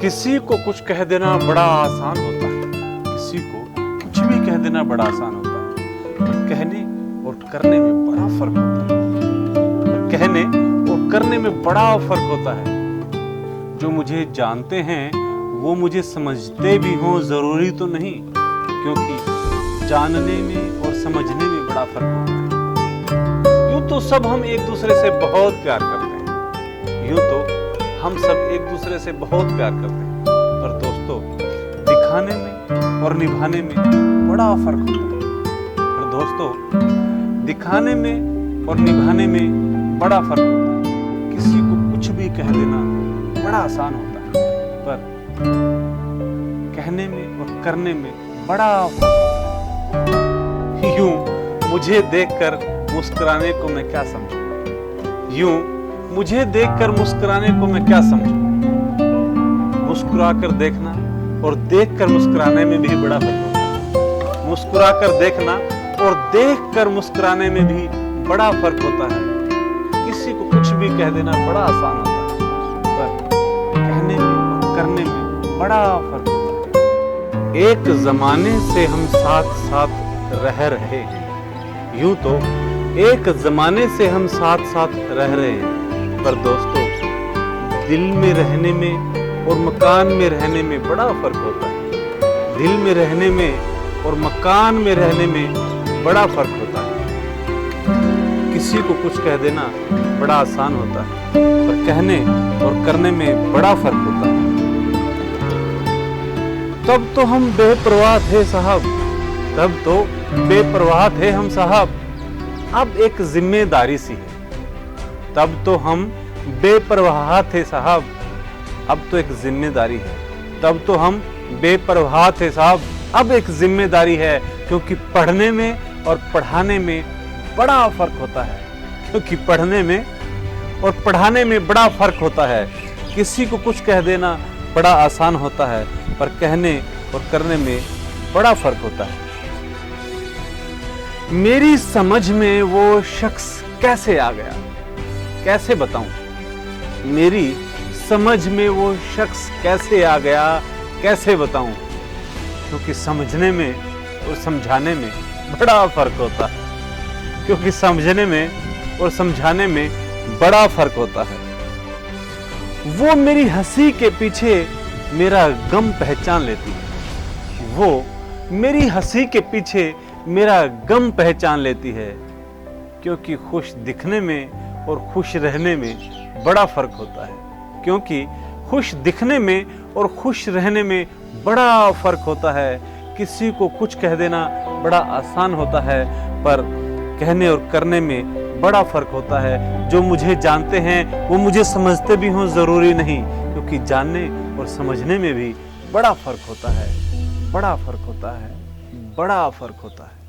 किसी को कुछ कह देना बड़ा आसान होता है, किसी को कुछ भी कह देना बड़ा आसान होता है, पर कहने और करने में बड़ा फर्क होता है। पर कहने और करने में बड़ा फर्क होता है। जो मुझे जानते हैं वो मुझे समझते भी हों जरूरी तो नहीं, क्योंकि जानने में और समझने में बड़ा फर्क होता है। यूं तो सब हम एक दूसरे से बहुत प्यार करते हैं, यूं तो हम सब एक दूसरे से बहुत प्यार करते हैं, पर दोस्तों दिखाने में और निभाने में बड़ा फर्क होता है। पर दोस्तों दिखाने में और निभाने में बड़ा फर्क होता है। किसी को कुछ भी कह देना बड़ा आसान होता है, पर कहने में और करने में बड़ा फर्क होता है। यूं मुझे देखकर मुस्कुराने को मैं क्या समझूं, यूं मुझे देखकर मुस्कुराने को मैं क्या समझूं। मुस्कुराकर देखना और देखकर मुस्कुराने में भी बड़ा फर्क होता है। मुस्कुराकर देखना और देखकर मुस्कुराने में भी बड़ा फर्क होता है। किसी को कुछ भी कह देना बड़ा आसान होता है, पर कहने में और करने में बड़ा फर्क होता है। एक जमाने से हम साथ साथ रह रहे हैं, यूं तो एक जमाने से हम साथ साथ रह रहे हैं, पर दोस्तों दिल में रहने में और मकान में रहने में बड़ा फर्क होता है। दिल में रहने में और मकान में रहने में बड़ा फर्क होता है। किसी को कुछ कह देना बड़ा आसान होता है, पर कहने और करने में बड़ा फर्क होता है। तब तो हम बेपरवाह थे साहब, तब तो बेपरवाह थे हम साहब, अब एक जिम्मेदारी सी है। तब तो हम बेपरवाह थे साहब, अब तो एक जिम्मेदारी है। तब तो हम बेपरवाह थे साहब, अब एक जिम्मेदारी है। क्योंकि पढ़ने में और पढ़ाने में बड़ा फर्क होता है, क्योंकि पढ़ने में और पढ़ाने में बड़ा फर्क होता है। किसी को कुछ कह देना बड़ा आसान होता है, पर कहने और करने में बड़ा फर्क होता है। मेरी समझ में वो शख्स कैसे आ गया, कैसे बताऊं। मेरी समझ में वो शख्स कैसे आ गया, कैसे बताऊं। क्योंकि समझने में और समझाने में बड़ा फर्क होता है, क्योंकि समझने में और समझाने में बड़ा फर्क होता है। वो मेरी हंसी के पीछे मेरा गम पहचान लेती है, वो मेरी हंसी के पीछे मेरा गम पहचान लेती है। क्योंकि खुश दिखने में और खुश रहने में बड़ा फर्क होता है, क्योंकि खुश दिखने में और खुश रहने में बड़ा फर्क होता है। किसी को कुछ कह देना बड़ा आसान होता है, पर कहने और करने में बड़ा फर्क होता है। जो मुझे जानते हैं वो मुझे समझते भी हों जरूरी नहीं, क्योंकि जानने और समझने में भी बड़ा फर्क होता है, बड़ा फर्क होता है, बड़ा फर्क होता है।